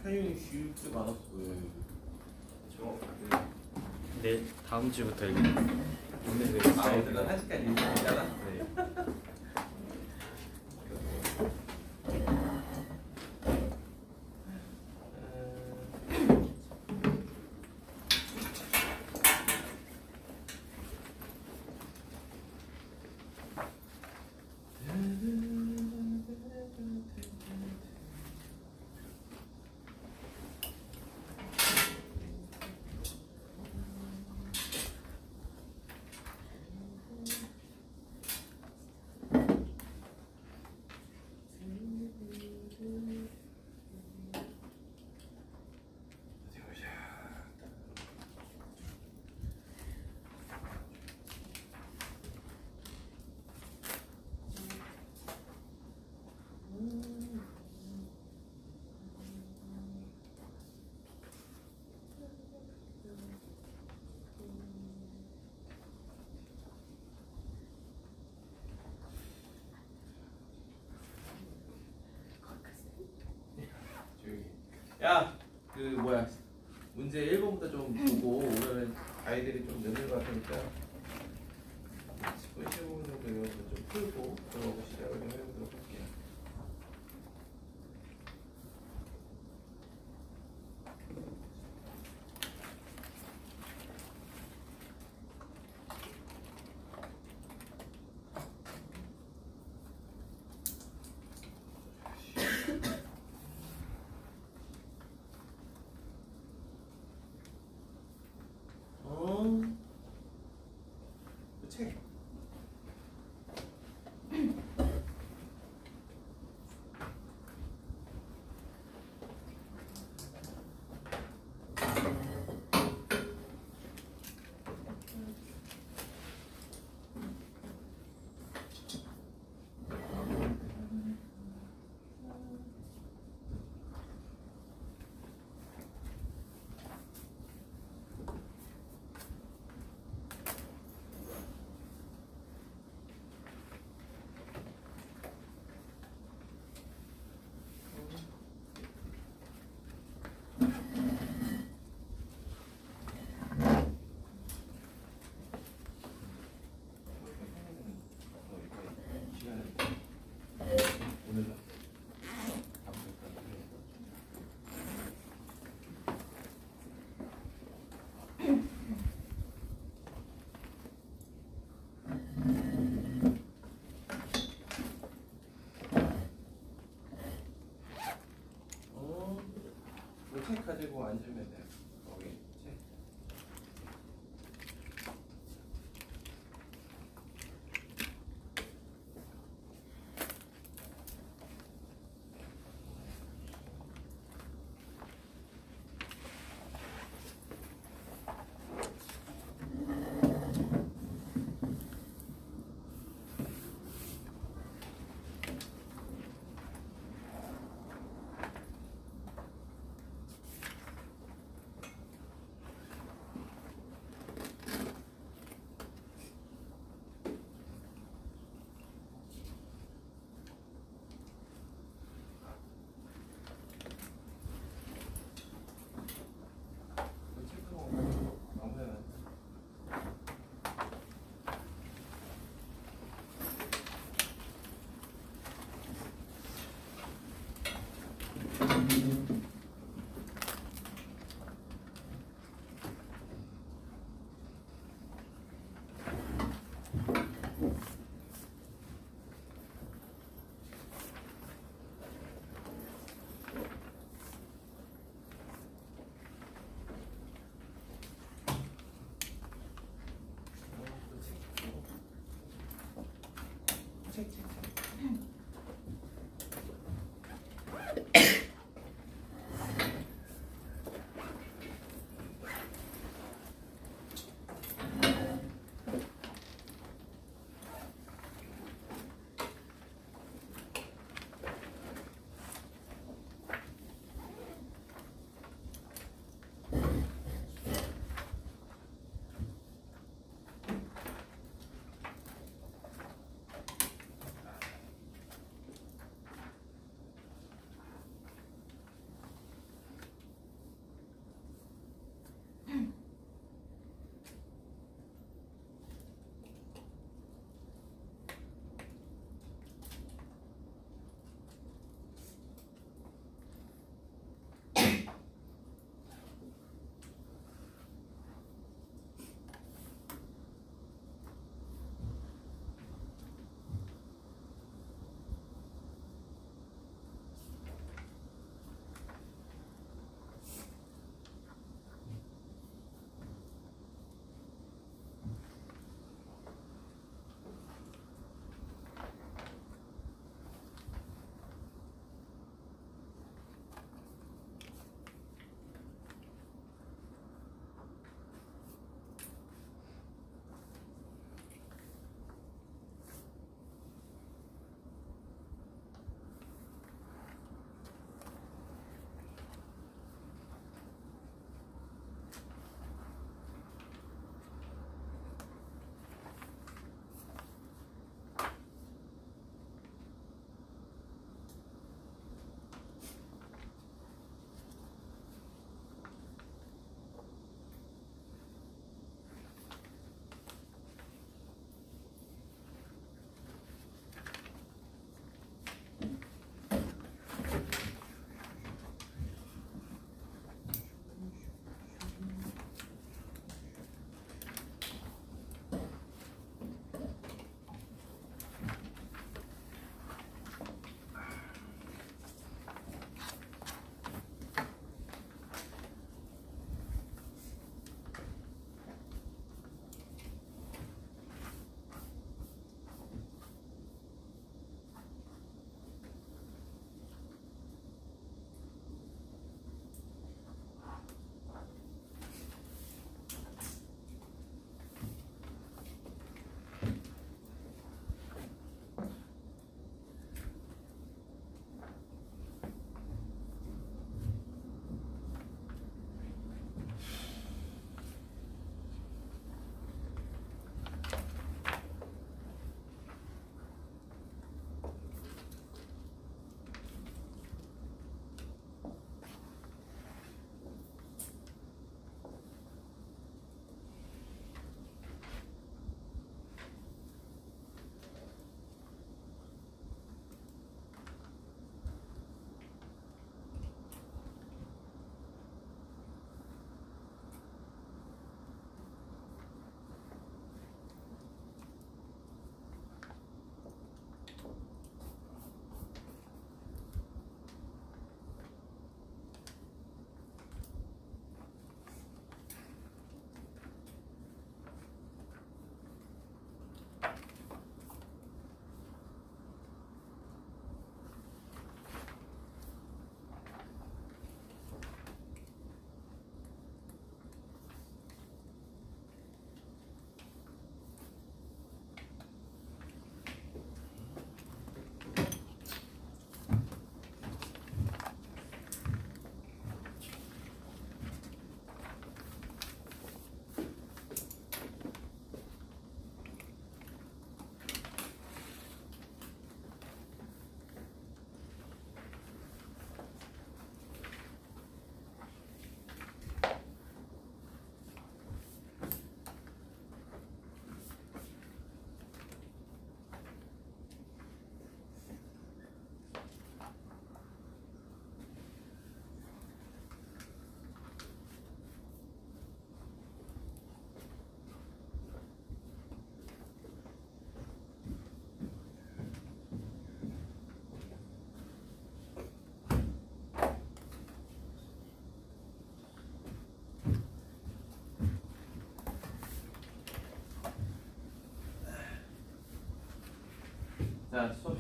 사용이 쉽지가 않았어요. 네, 다음 주부터 이제 오늘은 오늘은 1시간 일찍이잖아. 네. 야, 그 뭐야, 문제 1번부터 좀 보고 오늘은 아이들이 좀 늦는 것 같으니까 10분 15분 정도 이런 거좀 풀고 그러고 시작을 좀 해보도록 할게요. 책. 책 가지고 앉으면 돼요. 거기 책.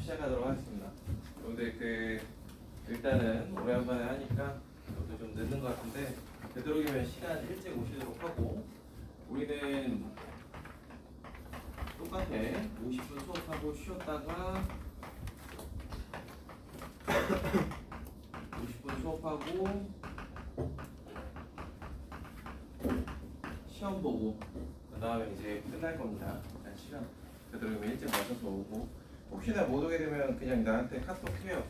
시작하도록 하겠습니다. 근데 일단은 오랜만에 하니까 저도 좀 늦는 것 같은데 되도록이면 시간 일찍 오시도록 하고 우리는 똑같아 50분 수업하고 쉬었다가 50분 수업하고 시험 보고 그 다음에 이제 끝날 겁니다. 일단 시간 되도록이면 일찍 맞춰서 오고 혹시나 못 오게 되면 그냥 나한테 카톡 해요.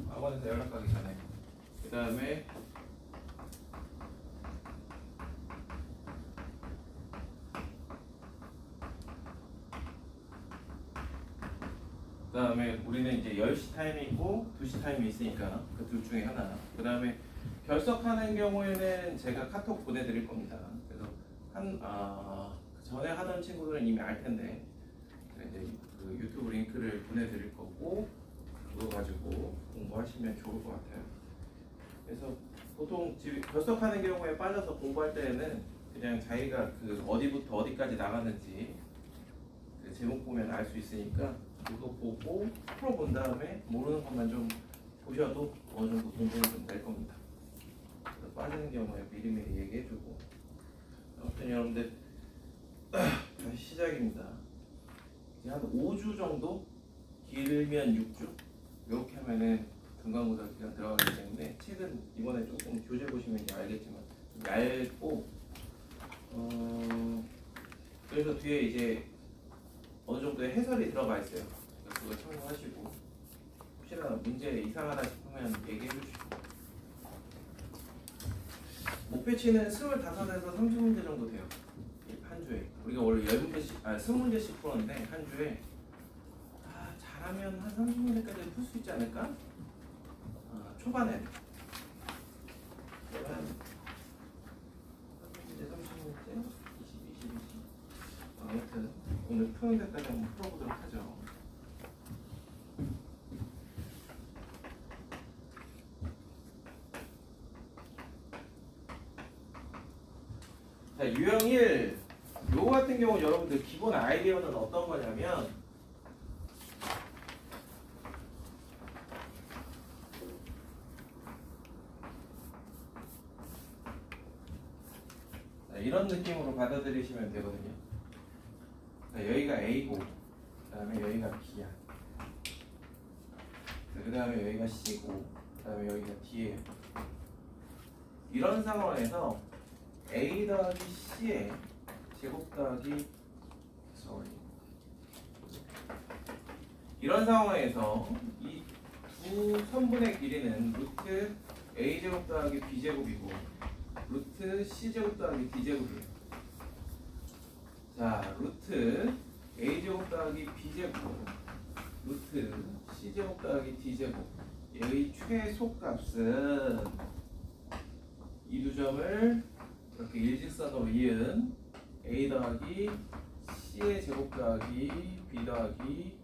학원에서 연락 가기 전에. 그 다음에 우리는 이제 10시 타임이 있고 2시 타임이 있으니까 그 둘 중에 하나. 그 다음에 결석하는 경우에는 제가 카톡 보내드릴 겁니다. 그래서 전에 하던 친구들은 이미 알 텐데 이제 그 유튜브 링크를 보내드릴 거고 그거 가지고 공부하시면 좋을 것 같아요. 그래서 보통 결석하는 경우에 빠져서 공부할 때는 그냥 자기가 그 어디부터 어디까지 나갔는지 그 제목 보면 알 수 있으니까 그거 보고 풀어본 다음에 모르는 것만 좀 보셔도 어느 정도 공부는 좀 될 겁니다. 그래서 빠지는 경우에 미리미리 얘기해주고 아무튼 여러분들 다시 시작입니다. 이제 한 5주 정도? 길면 6주? 이렇게 하면은 중간고등학교가 들어가기 때문에 책은 이번에 조금 교재 보시면 이제 알겠지만 좀 얇고 그래서 뒤에 이제 어느 정도의 해설이 들어가 있어요. 그거 참고하시고 혹시나 문제 이상하다 싶으면 얘기해 주시고 목표치는 25에서 30문제 정도 돼요. 한 주에 우리가 원래 10문제씩 20문제씩 푸는데 한 주에 잘하면 한 30문제까지 풀 수 있지 않을까? 초반에 한 30문제, 20. 아무튼 오늘 푸는 데까지 한번 풀어보도록 하죠. 자, 유형 1 요거 같은 경우 여러분들 기본 아이디어는 어떤 거냐면 이런 느낌으로 받아들이시면 되거든요. 자, 여기가 A고 그 다음에 여기가 B야. 그 다음에 여기가 C고 그 다음에 여기가 D예요. 이런 상황에서 A 더하기 C의 제곱 더하기 이런 상황에서 이 두 선분의 길이는 루트 A제곱 더하기 B제곱이고 루트 C제곱 더하기 D제곱이에요. 자, 루트 A제곱 더하기 B제곱 루트 C제곱 더하기 D제곱 얘의 최소값은 이 두 점을 이렇게 일직선으로 이은 A 더하기 C의 제곱 더하기 B 더하기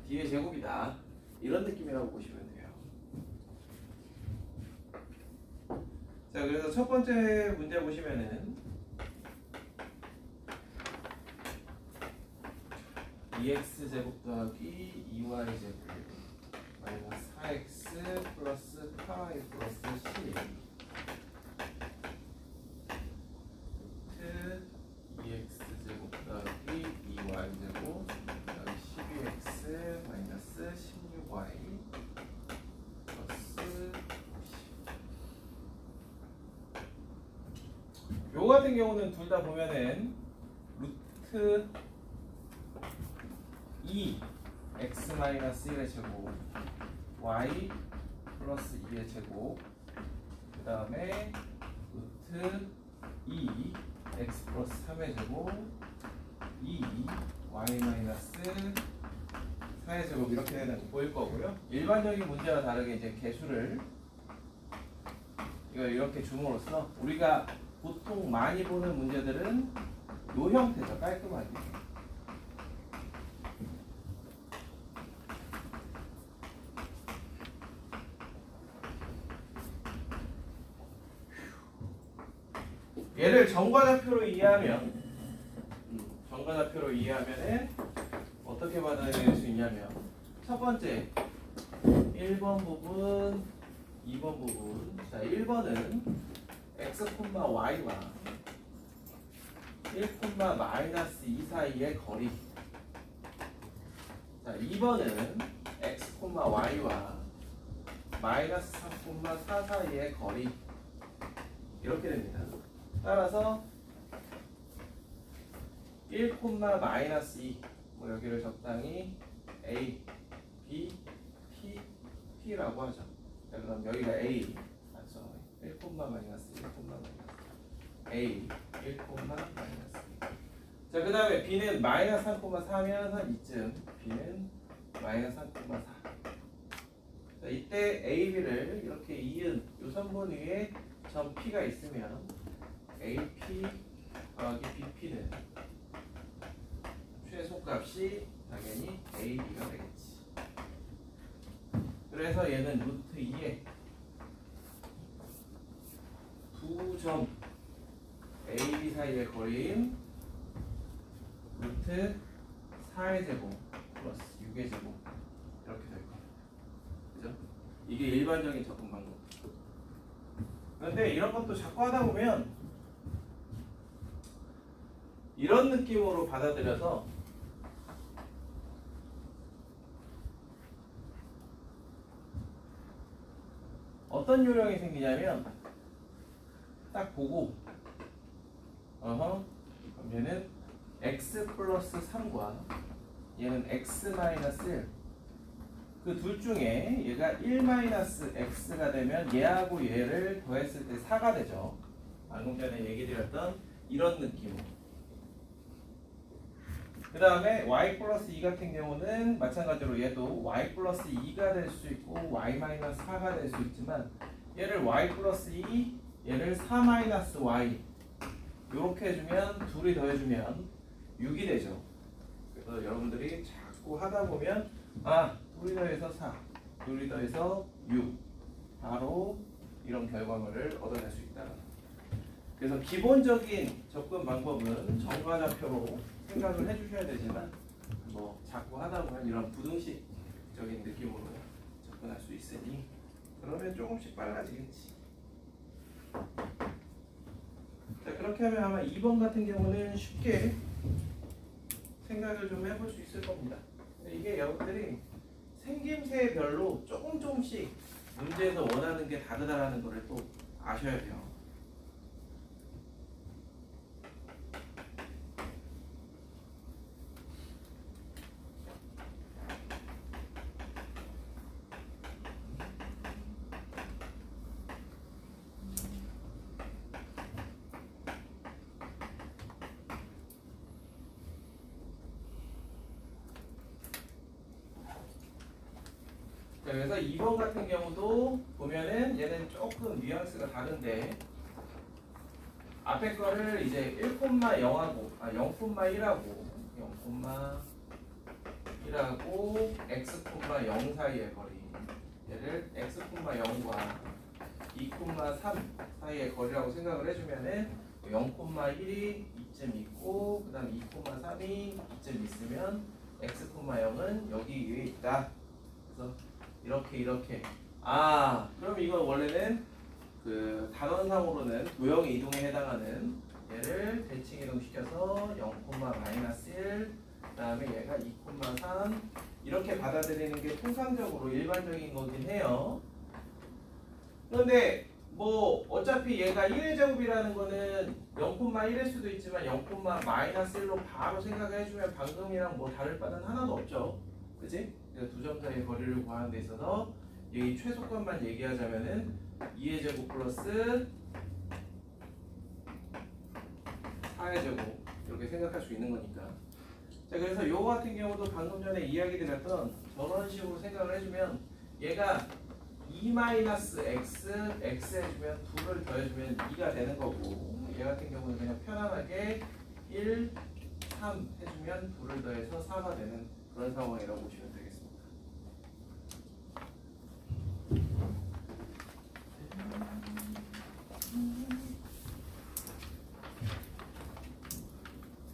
D의 제곱이다. 이런 느낌이라고 보시면 돼요. 자, 그래서 첫 번째 문제 보시면은 2x 제곱 더하기 2y 제곱 마이너스 4x 플러스 8y 플러스 10 루트 2x 제곱 더하기 2y 제곱 더하기 12x 마이너스 16y 플러스 50. 요 같은 경우는 둘 다 보면은 루트 2 x 마이너스 1의 제곱 y 플러스 2의 제곱 그 다음에 루트 2 x 플러스 3의 제곱 2 y 마이너스 4의 제곱 이렇게 되는 거 보일 거고요. 일반적인 문제와 다르게 이제 개수를 이걸 이렇게 줌으로써 우리가 보통 많이 보는 문제들은 요 형태죠. 깔끔하게. 얘를 정과좌표로 이해하면 정과좌표로 이해하면은 어떻게 받아들일 수 있냐면 첫 번째 1번 부분, 2번 부분. 자, 1번은 x, y와 1, 마이너스 2 사이의 거리. 자, 2번은 x, y와 마이너스 4, 4 사이의 거리. 이렇게 됩니다. 따라서 1, 마이너스 2, 뭐 여기를 적당히 A, B, P, P라고 하죠. 자, 그럼 여기가 A, 맞죠? 1, 마이너스 1, 마이너스 A, 1, 마이너스 2. 자, 그 다음에 B는 마이너스 3,4면 한 이쯤, B는 마이너스 3,4. 자, 이때 A, B를 이렇게 이은 요 선분 위에 점 P가 있으면 AP 더하기 BP는 최소값이 당연히 AB가 되겠지. 그래서 얘는 루트 2에 두 점 AB 사이의 거리인 루트 4의 제곱 플러스 6의 제곱 이렇게 될 거야. 그죠? 이게 일반적인 접근 방법. 그런데 이런 것도 자꾸 하다 보면 이런 느낌으로 받아들여서 어떤 요령이 생기냐면 딱 보고 그럼 얘는 x 플러스 3과 얘는 x 마이너스 1 그 둘 중에 얘가 1 마이너스 x가 되면 얘하고 얘를 더했을 때 4가 되죠. 방금 전에 얘기 드렸던 이런 느낌으로. 그 다음에 y 플러스 2 같은 경우는 마찬가지로 얘도 y 플러스 2가 될 수 있고 y 마이너스 4가 될 수 있지만 얘를 y 플러스 2, 얘를 4 마이너스 y 이렇게 해주면 둘이 더해주면 6이 되죠. 그래서 여러분들이 자꾸 하다 보면 둘이 더해서 4, 둘이 더해서 6 바로 이런 결과물을 얻어낼 수 있다. 그래서 기본적인 접근 방법은 정과좌표로 생각을 해주셔야 되지만 뭐 자꾸 하다 보면 이런 부등식적인 느낌으로 접근할 수 있으니 그러면 조금씩 빨라지겠지. 자, 그렇게 하면 아마 2번 같은 경우는 쉽게 생각을 좀 해볼 수 있을 겁니다. 이게 여러분들이 생김새별로 조금씩 문제에서 원하는 게 다르다라는 거를 또 아셔야 돼요. 그래서 2번 같은 경우도 보면은 얘는 조금 뉘앙스가 다른데 앞에 거를 이제 1,0하고 0,1하고 0,1하고 x,0 사이의 거리 얘를 x,0과 2,3 사이의 거리라고 생각을 해주면은 0,1이 이쯤 있고 그 다음 2,3이 이쯤 있으면 x,0은 여기 위에 있다. 그래서 이렇게 그럼 이건 원래는 그 단원상으로는 도형의 이동에 해당하는 얘를 대칭 이동시켜서 0, 마이너스 1 그다음에 얘가 2,3 이렇게 받아들이는 게 통상적으로 일반적인 거긴 해요. 그런데 뭐 어차피 얘가 1의 제곱이라는 거는 0,1일 수도 있지만 0, 마이너스 1로 바로 생각을 해주면 방금이랑 뭐 다를 바는 하나도 없죠. 그치? 두 점 사이의 거리를 구하는 데 있어서 이 최소값만 얘기하자면은 2의 제곱 플러스 4의 제곱 이렇게 생각할 수 있는 거니까. 자, 그래서 요거 같은 경우도 방금 전에 이야기 드렸던 저런 식으로 생각을 해주면 얘가 2-x, x 해주면 2를 더해주면 2가 되는 거고 얘 같은 경우는 그냥 편안하게 1, 3 해주면 2를 더해서 4가 되는 그런 상황이라고 보시면 되겠습니다.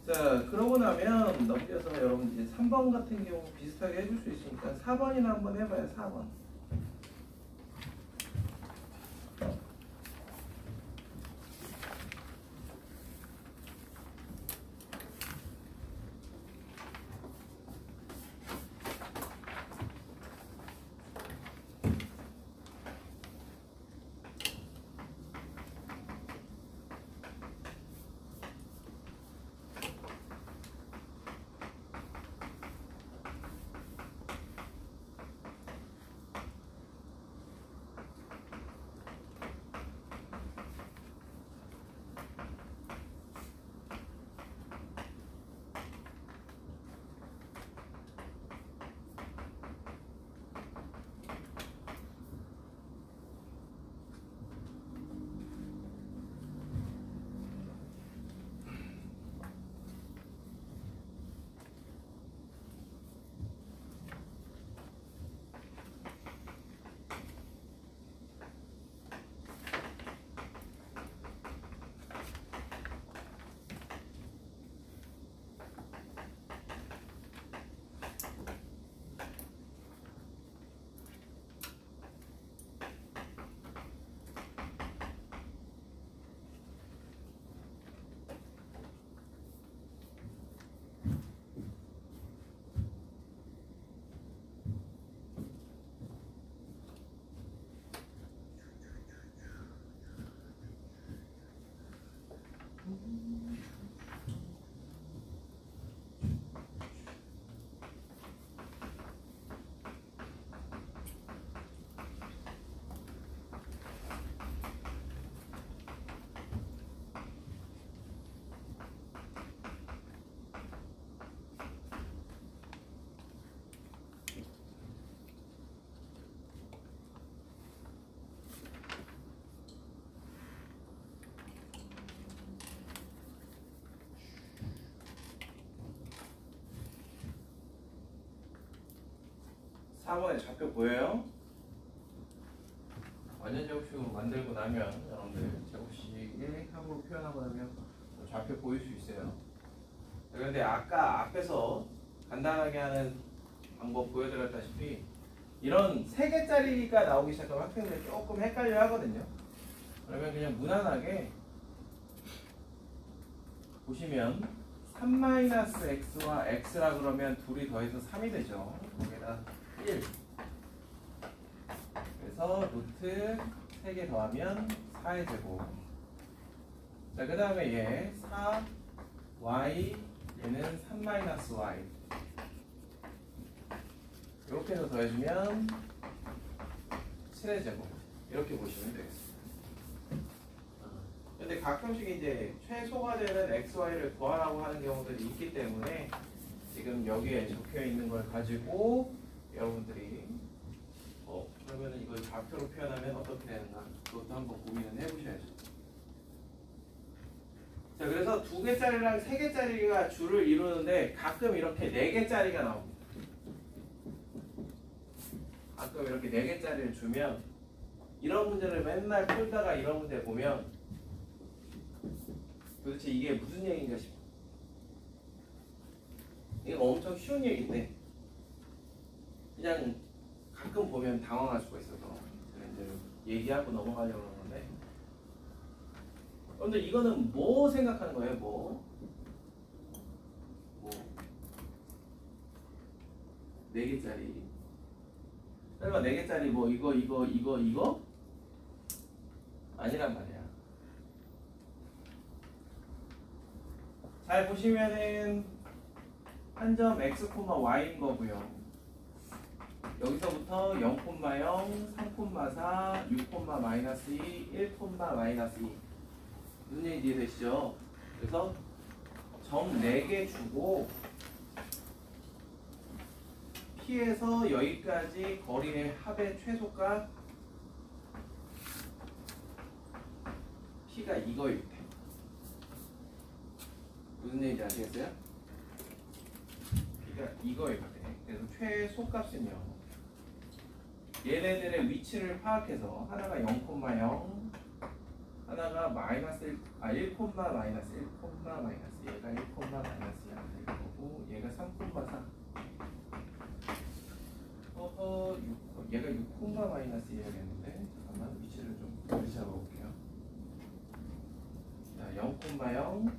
자, 자, 그러고 나면 넘겨서 여러분 이제 3번 같은 경우 비슷하게 해줄 수 있으니까 4번이나 한번 해봐요. 4번. 사 4번에 좌표 보여요? 완전 제곱식으로 만들고 나면 여러분들 제곱식의 합으로 표현하고 나면 좌표 보일 수 있어요. 그런데 아까 앞에서 간단하게 하는 방법 보여드렸다시피 이런 3개짜리가 나오기 시작하면 학생들이 조금 헷갈려 하거든요. 그러면 그냥 무난하게 보시면 3-x와 x라 그러면 둘이 더해서 3이 되죠. 거기다 1. 그래서 루트 3개 더하면 4의 제곱. 자, 그 다음에 얘 4y 얘는 3-y 이렇게 해서 더해주면 7의 제곱. 이렇게 보시면 되겠습니다. 근데 가끔씩 이제 최소가 되는 xy를 구하라고 하는 경우들이 있기 때문에 지금 여기에 적혀 있는 걸 가지고 여러분들이 그러면 이걸 좌표로 표현하면 어떻게 되는가 그것도 한번 고민을 해보셔야죠. 자, 그래서 2개짜리랑 3개짜리가 줄을 이루는데 가끔 이렇게 4개짜리가 나옵니다. 가끔 이렇게 4개짜리를 주면 이런 문제를 맨날 풀다가 이런 문제 보면 도대체 이게 무슨 얘기인가 싶어. 이거 엄청 쉬운 얘기인데 그냥 가끔 보면 당황할 수가 있어서 이제 얘기하고 넘어가려고 하는데 여러분들 이거는 뭐 생각하는 거예요? 뭐 4개짜리 설마 4개짜리 뭐 이거 아니란 말이야. 잘 보시면은 한 점 x, y인 거고요. 여기서부터 0, 0, 3, 6, -2, 1, -2 무슨 얘기 이해되시죠? 그래서 점 4개 주고 P에서 여기까지 거리의 합의 최소가 P가 이거일 때 무슨 얘기인지 아시겠어요? P가 이거일 때 그래서 최소값은요 얘네들의 위치를 파악해서 하나가 0,0 하나가 마이너스 1, 1, 마이너스 1, 마이너스 얘가 1, 마이너스 2 될 거고 얘가 3,4 얘가 6, 마이너스 2야겠는데 잠깐만 위치를 좀 다시 잡아볼게요. 자, 0, 0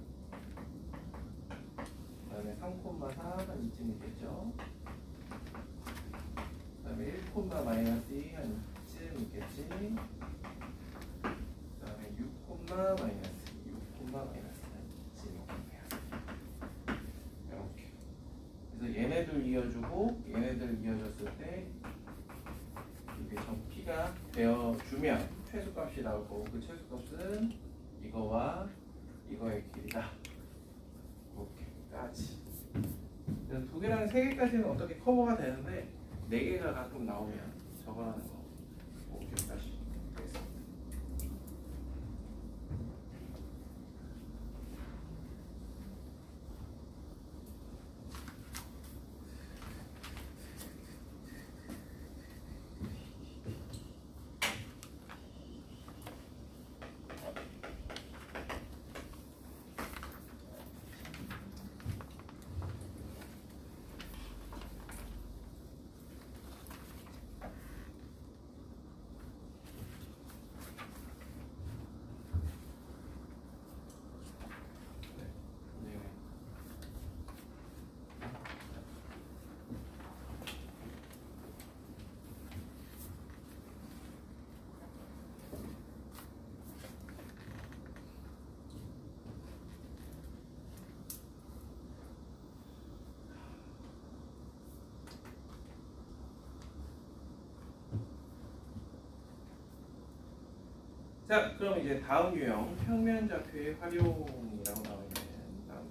그 다음에 3,4가 이쯤이겠죠. 그 다음에 1, 마이너스 2 한 이쯤 있겠지. 그 다음에 6, 마이너스 6, 마이너스 이쯤 있겠네요. 이렇게. 그래서 얘네들 이어주고 얘네들 이어졌을 때 이게 전 P가 되어주면 최소값이 나올 거고 그 최소값은 이거와 이거의 길이다. 이렇게까지. 그래서 2개랑 3개까지는 어떻게 커버가 되는데 4개가 가끔 나오면 저거라는 거 꼭 기억하시면 되겠습니다. 자, 그럼 이제 다음 유형 평면좌표의 활용이라고 나와 있는 다음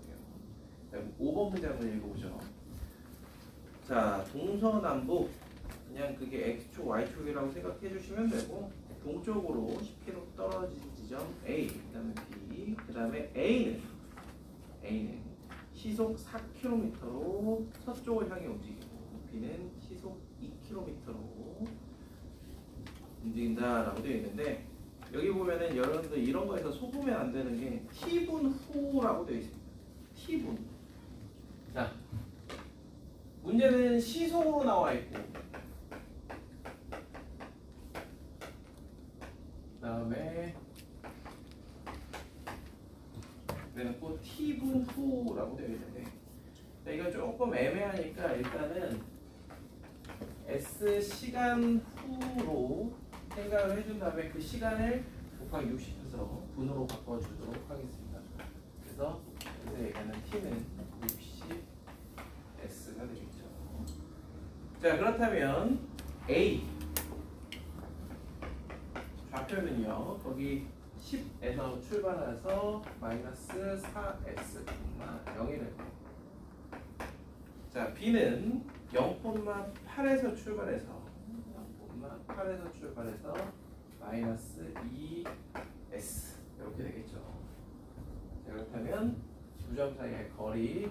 유형. 5번 문제 한번 읽어보죠. 자, 동서남북 그냥 그게 x축, y축이라고 생각해 주시면 되고 동쪽으로 10km 떨어진 지점 A, 그다음에 B, 그다음에 A는 시속 4km로 서쪽을 향해 움직이고 B는 시속 2km로 움직인다라고 되어 있는데 여기 보면은 여러분들 이런 거에서 속으면 안 되는 게 T분 후라고 되어 있습니다. T분. 자, 문제는 시속으로 나와 있고 그다음에 그래놓고 T분 후라고 되어 있는데 이건 조금 애매하니까 일단은 S 시간 후로 생각을 해준 다음에 그 시간을 곱하기 60해서 분으로 바꿔주도록 하겠습니다. 그래서 여기서 얘기하는 T는 60S가 되겠죠. 자, 그렇다면 A 좌표는요 거기 10에서 출발해서 마이너스 4S, 0이래요. 자, B는 0,8에서 출발해서 마이너스 2S 이렇게 되겠죠. 자, 그렇다면 두 점 사이의 거리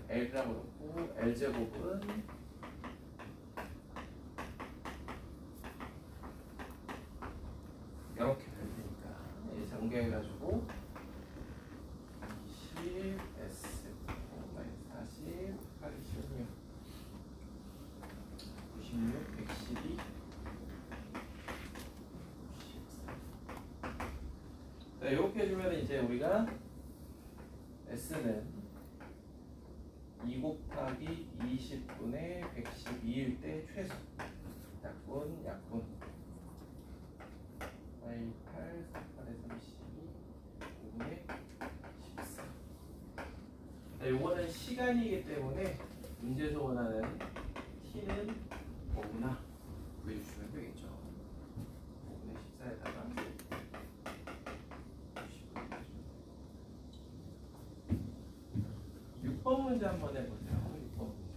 L이라고 놓고 L제곱은 이렇게 될 테니까 이제 전개해가지고 20S 마이너스 40 86 96 112 자, 이렇게 해주면 이제 우리가 S는 2 곱하기 20분의 112일 때 최소 약분 8, 4, 8에 32 5분의 14. 자, 요거는 시간이기 때문에 문제에서 원하는 T는 뭐구나 구해주시면 되겠죠. 5분의 14에다가 6번 문제 한번 해보세요. 6번 문제.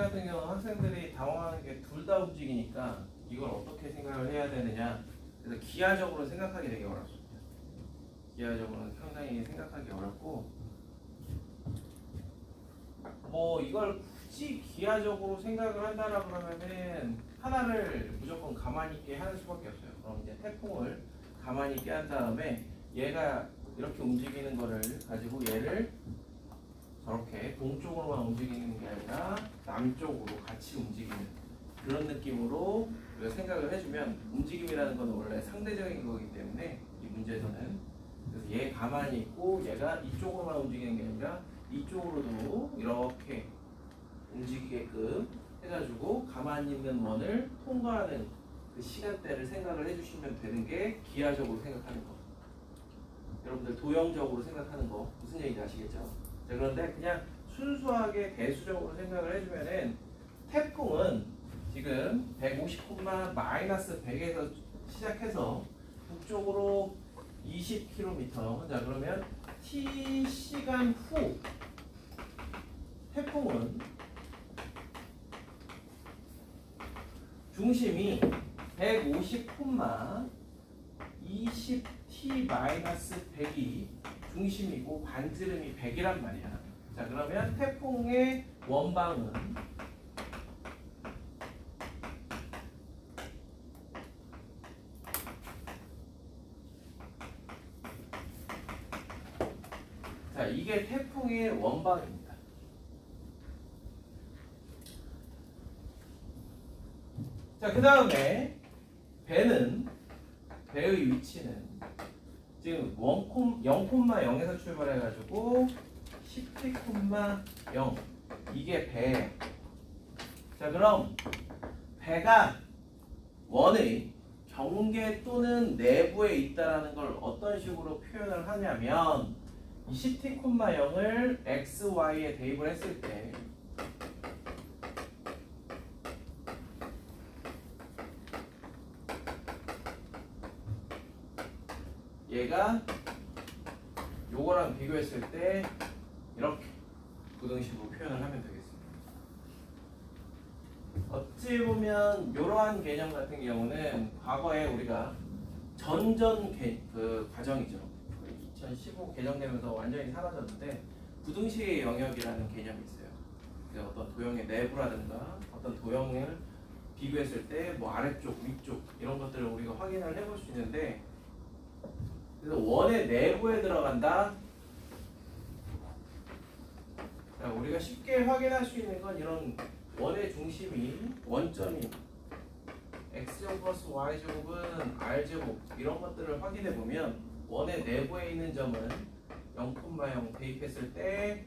같은 경우는 학생들이 당황하는 게 둘 다 움직이니까 이걸 어떻게 생각을 해야 되느냐. 그래서 기하적으로 생각하기 되게 어렵습니다. 기하적으로는 상당히 생각하기 어렵고, 뭐 이걸 굳이 기하적으로 생각을 한다라 그러면은 하나를 무조건 가만히 있게 하는 수밖에 없어요. 그럼 이제 태풍을 가만히 있게 한 다음에 얘가 이렇게 움직이는 거를 가지고 얘를 저렇게 동쪽으로만 움직이는 게 아니라 남쪽으로 같이 움직이는 그런 느낌으로 우리가 생각을 해주면, 움직임이라는 건 원래 상대적인 거기 때문에 이 문제에서는, 그래서 얘 가만히 있고 얘가 이쪽으로만 움직이는 게 아니라 이쪽으로도 이렇게 움직이게끔 해가지고 가만히 있는 원을 통과하는 그 시간대를 생각을 해주시면 되는 게 기하적으로 생각하는 거. 여러분들 도형적으로 생각하는 거 무슨 얘기인지 아시겠죠? 자, 그런데 그냥 순수하게 대수적으로 생각을 해주면은 태풍은 지금 150, 마이너스 100에서 시작해서 북쪽으로 20km. 자, 그러면 t 시간 후 태풍은 중심이 150, 20t-100이 중심이고 반지름이 100이란 말이야. 자, 그러면 태풍의 원방은 자, 이게 태풍의 원방입니다. 자, 그 다음에 배의 위치는 지금 0,0에서 출발해가지고 10t,0 이게 배. 자, 그럼 배가 원의 경계 또는 내부에 있다라는 걸 어떤 식으로 표현을 하냐면, 이 10t,0을 x, y에 대입을 했을 때 얘가 요거랑 비교했을 때 이렇게 부등식으로 표현을 하면 되겠습니다. 어찌 보면 이러한 개념 같은 경우는 과거에 우리가 그 과정이죠. 2015 개정되면서 완전히 사라졌는데 부등식의 영역이라는 개념이 있어요. 그래서 어떤 도형의 내부라든가 어떤 도형을 비교했을 때 뭐 아래쪽, 위쪽 이런 것들을 우리가 확인을 해볼 수 있는데, 그래서 원의 내부에 들어간다. 자, 우리가 쉽게 확인할 수 있는 건 이런 원의 중심이 원점이 x제곱 플러스 y제곱은 r제곱 이런 것들을 확인해 보면 원의 내부에 있는 점은 0,0 대입했을 때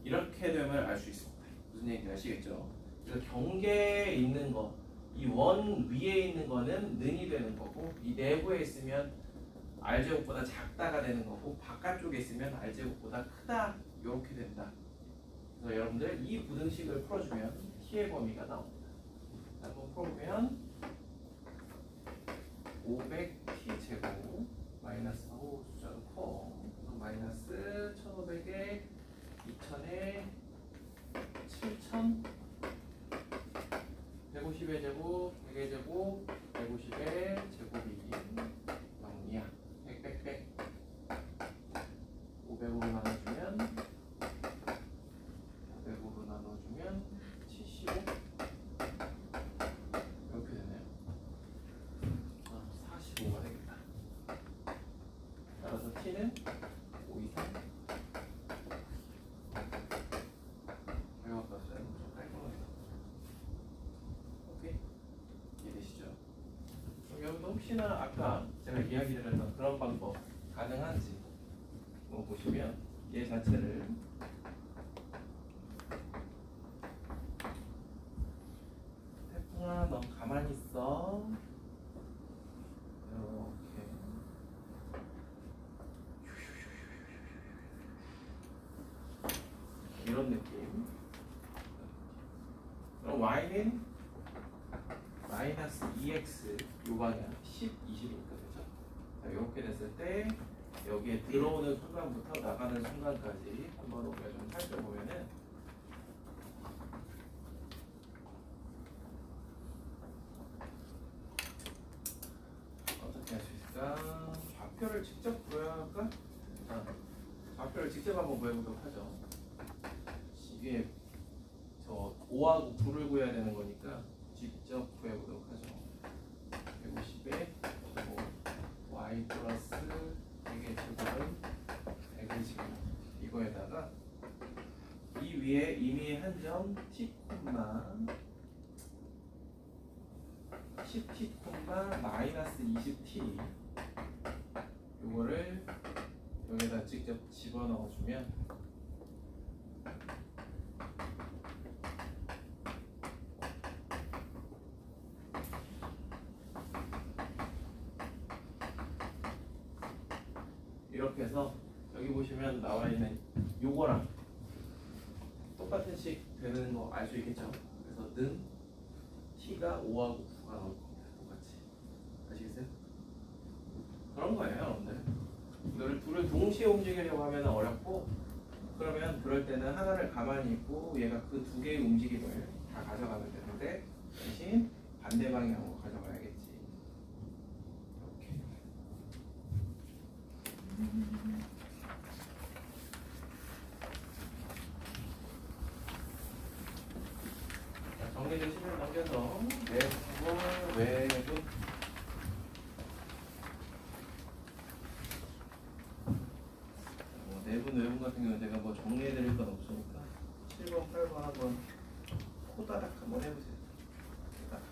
이렇게 됨을 알 수 있습니다. 무슨 얘기인지 아시겠죠? 그래서 경계에 있는 거, 이 원 위에 있는 거는 는이 되는 거고, 이 내부에 있으면 r제곱보다 작다가 되는 거고, 바깥쪽에 있으면 r제곱보다 크다 이렇게 된다. 그래서 여러분들 이 부등식을 풀어주면 t의 범위가 나옵니다. 한번 풀어보면 500t 제곱 마이너스 숫자로 커 마이너스 1500에 2000에 7000 150의 제곱 100의 제곱 150의 제곱이 0이야. 100 500으로 나눠주면 75 이렇게 되네요. 45가 되겠다. 따라서 t는 5 이상 결과값은 좀 깔끔하게. 오케이? 이해되시죠? 여러분 혹시나 아까 제가 이야기를 했던 그런 방법 가능한지 보시면 얘 자체를 태풍아 넌 가만히 있어 이렇게 이런 느낌. 그럼 y는 마이너스 2x 요 방향 10, 20이니까 되죠. 자, 이렇게 됐을 때 여기에 들어오는 순간부터 나가는 순간까지 한번 우리가 좀 살펴보면은 어떻게 할 수 있을까? 좌표를 직접 구해볼까? 좌표를 직접 한번 구해보도록 하죠. 이게 저 5하고 9를 구해야 되는 거니까 직접 구해보도록 하죠. 150에 y 플러스 100의 제곱은 100의 제곱 이거에다가 이 위에 이미 한 점 t, 10t, 마이너스 20t 요거를 여기다 직접 집어넣어주면 이렇게 해서 여기 보시면 나와 있는 요거랑 똑같은 식 되는 거 알 수 있겠죠? 그래서 는 t가 5하고 9가 나올 겁니다. 똑같이. 아시겠어요? 그런 거예요, 여러분들. 이거를 둘을 동시에 움직이려고 하면 어렵고, 그러면 그럴 때는 하나를 가만히 있고 얘가 그 두 개의 움직임을 다 가져가면 되는데 대신 반대 방향으로 가져가야겠지. 이렇게. 자, 정리된 시를 넘겨서 내분, 외분. 내분, 외분 같은 경우는 제가 뭐 정리해드릴 건 없으니까 7번, 8번 한번 코다닥 한번 해보세요. 코다닥.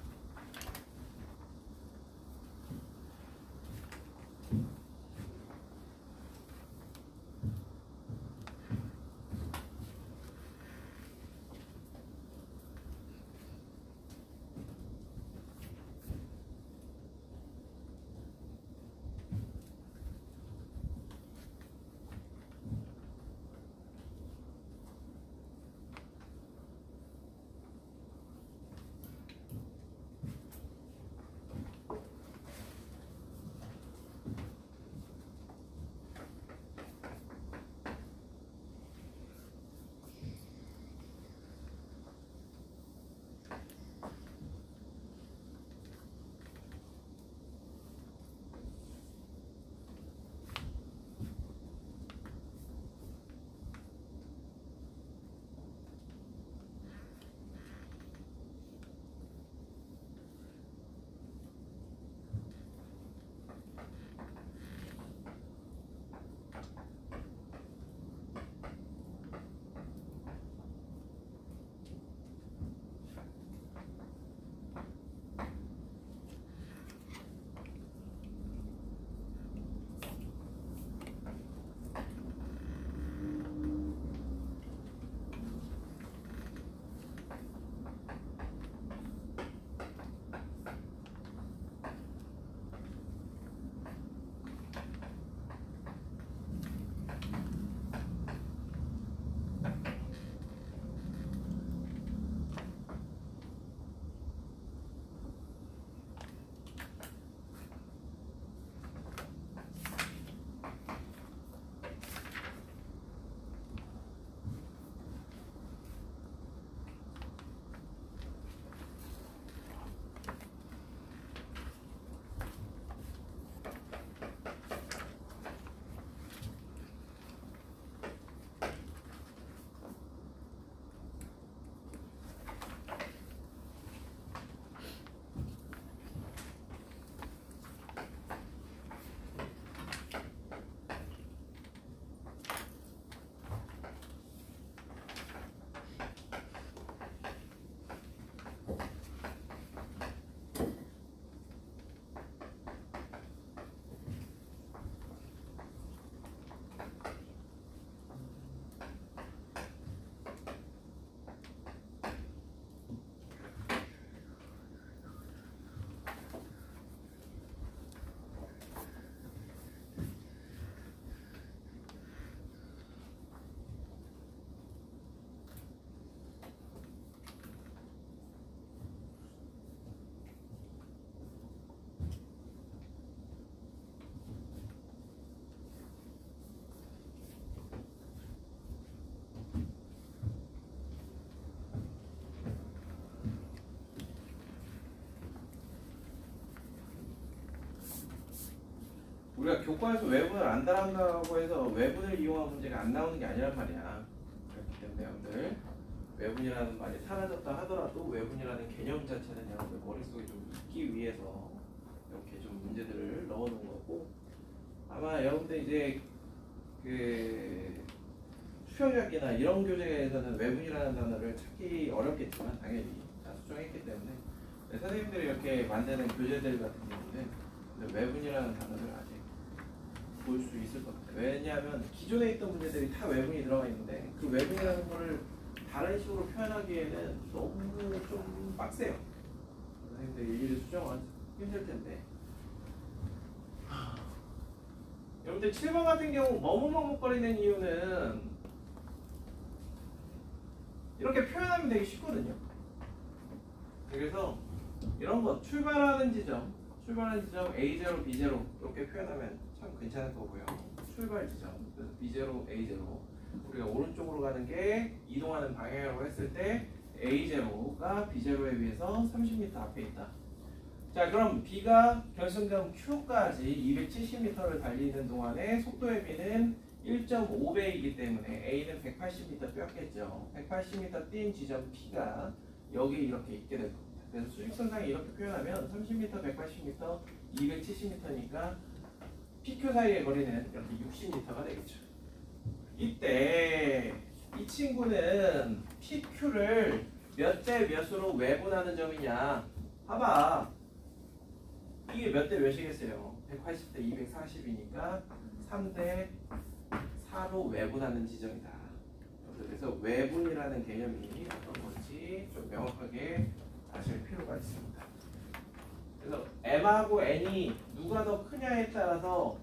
우리가 교과에서 외분을 안 따라한다고 해서 외분을 이용한 문제가 안 나오는 게 아니란 말이야. 그렇기 때문에 여러분들 외분이라는 말이 사라졌다 하더라도 외분이라는 개념 자체는 여러분들 머릿속에 좀 있기 위해서 이렇게 좀 문제들을 넣어놓은 거고, 아마 여러분들 이제 그 수평학이나 이런 교재에서는 외분이라는 단어를 찾기 어렵겠지만 당연히 다 수정했기 때문에 선생님들이 이렇게 만드는 교재들 같은 경우는 외분이라는 단어를 아직 볼 수 있을 것 같아요. 왜냐하면 기존에 있던 문제들이 다 외분이 들어가 있는데 그 외분이라는 거를 다른 식으로 표현하기에는 너무 좀 빡세요. 선생님들이 일일이 수정하기 힘들 텐데. 여러분들 7번 같은 경우 머뭇머뭇거리는 이유는 이렇게 표현하면 되게 쉽거든요. 그래서 이런 거 출발하는 지점 A0, B0 이렇게 표현하면 참 괜찮을 거고요. 출발 지점, 그래서 B0, A0 우리가 오른쪽으로 가는 게 이동하는 방향이라고 했을 때 A0가 B0에 비해서 30m 앞에 있다. 자, 그럼 B가 결승점 Q까지 270m를 달리는 동안에 속도의 B는 1.5배이기 때문에 A는 180m 뛰었겠죠. 180m 뛴 지점 P가 여기 이렇게 있게 될 겁니다. 그래서 수직선상에 이렇게 표현하면 30m, 180m, 270m니까 PQ 사이의 거리는 이렇게 60m가 되겠죠. 이때 이 친구는 PQ를 몇 대 몇으로 외분하는 점이냐? 봐봐. 이게 몇 대 몇이겠어요? 180대 240이니까 3대 4로 외분하는 지점이다. 그래서 외분이라는 개념이 어떤 건지 좀 명확하게 아실 필요가 있습니다. 그래서 M하고 N이 누가 더 크냐에 따라서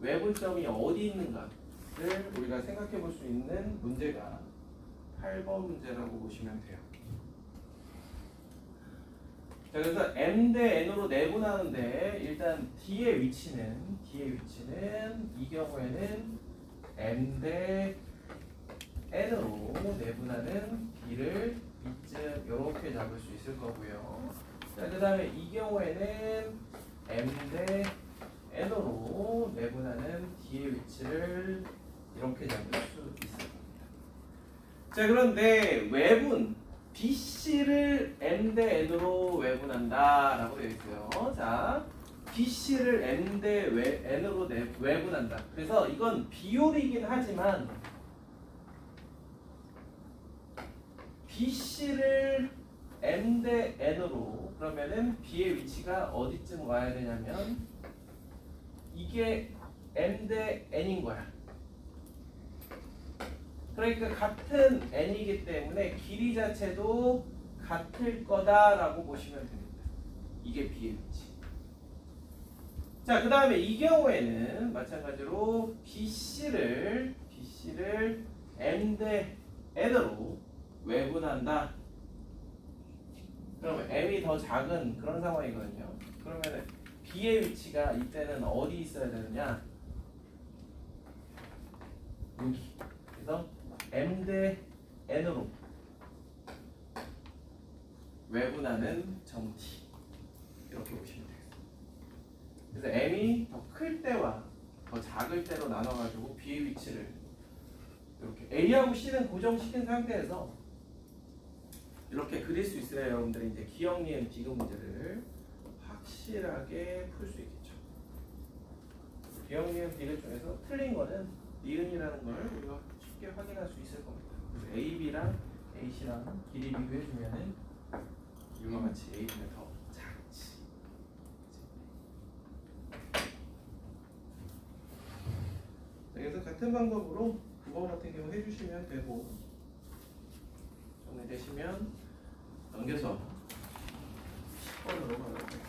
외분점이 어디 있는가를 우리가 생각해 볼 수 있는 문제가 8번 문제라고 보시면 돼요. 자, 그래서 M 대 N으로 내분하는데 일단 D의 위치는 이 경우에는 M 대 N으로 내분하는 B를 이쯤 이렇게 잡을 수 있을 거고요. 자, 그 다음에 이 경우에는 M 대 N으로 내분하는 D의 위치를 이렇게 잡을 수 있을 겁니다. 자, 그런데 외분 BC를 M 대 N으로 외분한다 라고 되어 있어요. 자, BC를 M 대 N으로 외분한다. 그래서 이건 비율이긴 하지만 BC를 M 대 N으로 그러면은 B의 위치가 어디쯤 와야 되냐면 이게 M 대 N인 거야. 그러니까 같은 N이기 때문에 길이 자체도 같을 거다라고 보시면 됩니다. 이게 B의 위치. 자, 그 다음에 이 경우에는 마찬가지로 BC를 M 대 N으로 외분한다. 그러면 M이 더 작은 그런 상황이거든요. 그러면 B의 위치가 이때는 어디 있어야 되느냐? 여기. 그래서 M 대 N으로 외분하는 점 T 이렇게 보시면 되겠습니다. 그래서 M이 더 클 때와 더 작을 때로 나눠가지고 B의 위치를 이렇게 A하고 C는 고정시킨 상태에서 이렇게 그릴 수 있어야 여러분들이 이제 기억, 니은, 디귿 문제를 확실하게 풀 수 있겠죠. 기억, 니은, 디귿 중에서 틀린 거는 니은이라는 걸 우리가 쉽게 확인할 수 있을 겁니다. 그래서 AB랑 AC랑 길이 비교해주면은 이와 같이 AB는 더 작지. 그래서 같은 방법으로 9번 같은 경우 해주시면 되고, 정리되시면 넘겨서 10번으로 가볼게요.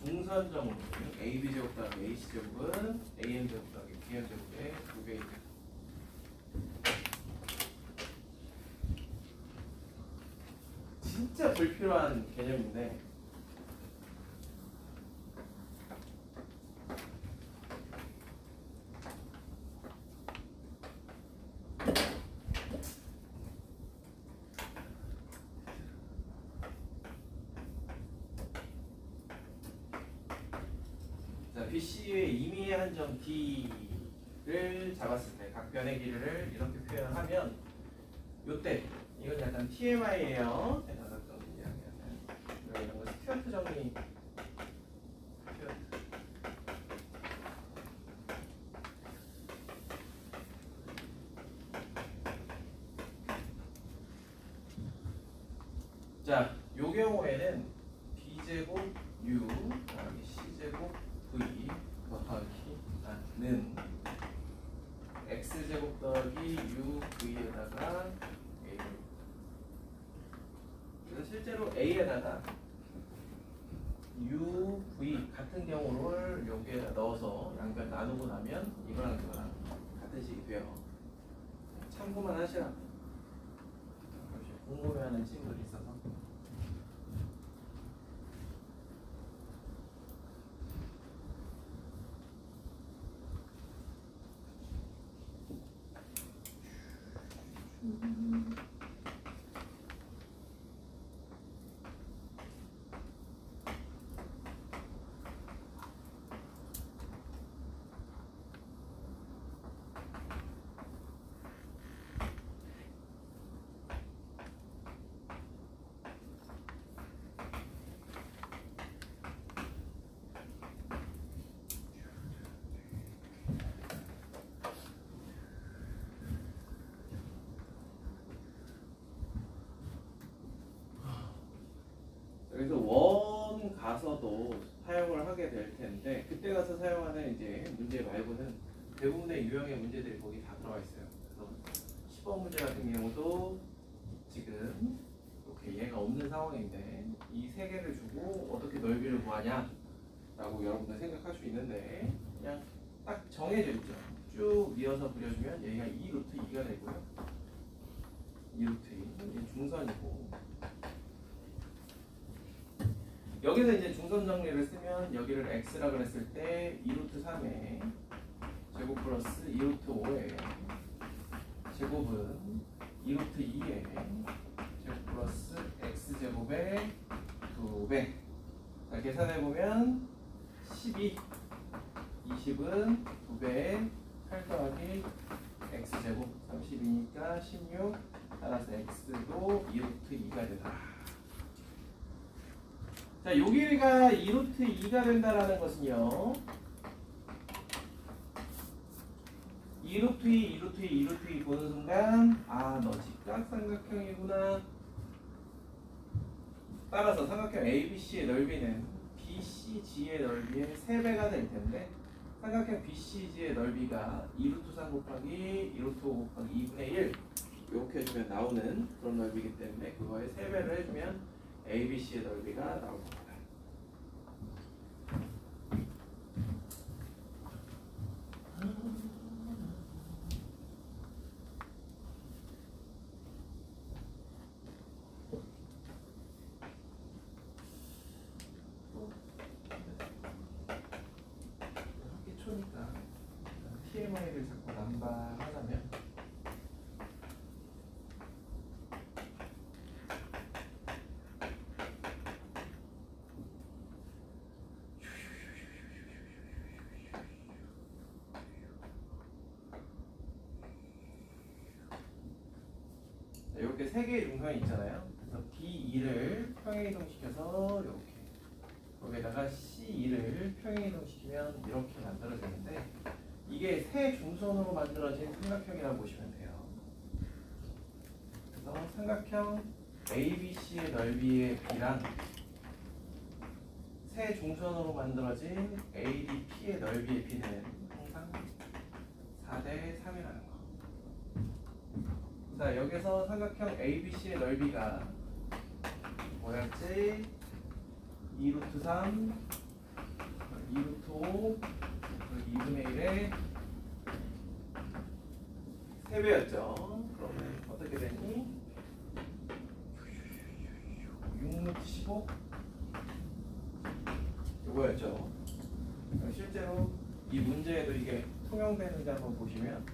중선정리 AB 제곱 더하기 AC 제곱은 AM 제곱 더하기 BM 제곱의 2배이죠. 진짜 불필요한 개념인데 BC의 임의의 한 점 D를 잡았을 때 각 변의 길이를 이렇게 표현을 하면 요때 이건 약간 TMI예요. 대단학적 이야기하는 이런 거 스튜어트 정리 자, 요 경우에는 B제곱 U 더하기 C제곱 V 더하기는 X제곱 더하기 UV에다가 A를 그래서 실제로 A에다가 UV 같은 경우를 여기에다 넣어서 양변 나누고 나면 이거랑 이거랑 같은 식이 돼요. 참고만 하시라. 궁금해하는 친구들이 있어서. 그래서 원 가서도 사용을 하게 될 텐데 그때 가서 사용하는 이제 문제 말고는 대부분의 유형의 문제들이 거기 다 들어가 있어요. 그래서 10번 문제 같은 경우도 지금 이렇게 얘가 없는 상황인데 이 세 개를 주고 어떻게 넓이를 구하냐 라고 여러분들 생각할 수 있는데 그냥 딱 정해져 있죠. 쭉 이어서 그려주면 얘가 2루트 2가 되고요. 2루트 2 중선이고 여기서 이제 중선 정리를 쓰면 여기를 x라 그랬을 때 2루트 3에 제곱 플러스 2루트 5에 제곱은 2루트 2에 제곱 플러스 x제곱의 2배. 자, 계산해보면 12 20은 2배에 8 더하기 x제곱 32니까 16 따라서 x도 2루트 2가 되다. 자, 요 길이가 2루트 2가 된다라는 것은요. 2루트 2, 2루트 2, 2루트 2 보는 순간 아, 너 직각삼각형이구나. 따라서 삼각형 ABC의 넓이는 BCG의 넓이의 3배가 될 텐데 삼각형 BCG의 넓이가 2루트 3 곱하기 2루트 5 곱하기 2분의 1 이렇게 해주면 나오는 그런 넓이기 때문에 그거에 3배를 해주면 ABC의 넓이가 나올 겁니다. 학기초니까 TMI를 자꾸 남발하자면 이렇게 세 개의 중선이 있잖아요. 그래서 B2를 평행이동시켜서 이렇게 여기다가 C2를 평행이동시키면 이렇게 만들어지는데 이게 세 중선으로 만들어진 삼각형이라고 보시면 돼요. 그래서 삼각형 ABC의 넓이의 B랑 세 중선으로 만들어진 ADP의 넓이의 B는 항상 4대 3이라는 거. 자, 여기서 삼각형 ABC의 넓이가 뭐였지? 2루트 3 3루트 2분의 1의 3배였죠. 그러면 어떻게 되니? 6루트 15? 이거였죠. 실제로 이 문제에도 이게 통용되는지 한번 보시면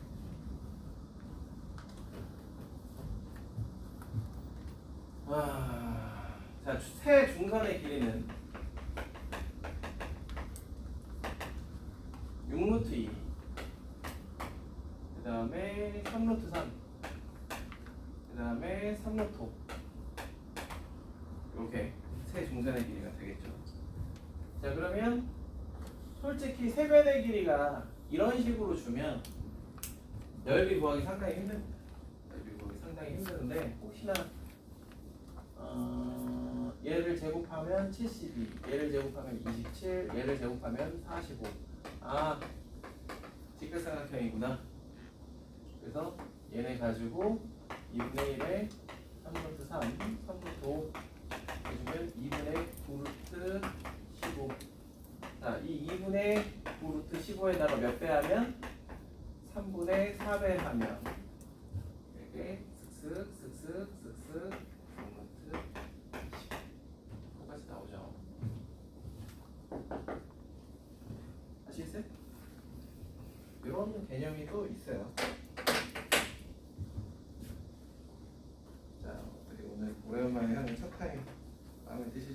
자, 세 중선의 길이는 6루트 2, 그 다음에 3루트 3, 그 다음에 3루트 5. 이렇게 세 중선의 길이가 되겠죠. 자, 그러면 솔직히 세변의 길이가 이런 식으로 주면 넓이 구하기 상당히 힘듭니다. 넓이 구하기 상당히 힘드는데 혹시나 얘를 제곱하면 72, 얘를 제곱하면 27, 얘를 제곱하면 45. 직각삼각형이구나. 그래서 얘네 가지고 2분의 1에 3루트 3, 3루트 5 해주면 2분의 9루트 15. 자, 이 2분의 9루트 15에다가 몇 배 하면 3분의 4배 하면 이렇게 슥슥 슥슥 슥슥 6루트 15까지 나오죠. 아시겠어요? 이런 개념이 또 있어요. 자, 우리 오늘 오랜만에 하는 첫 타임 마음에 드시죠?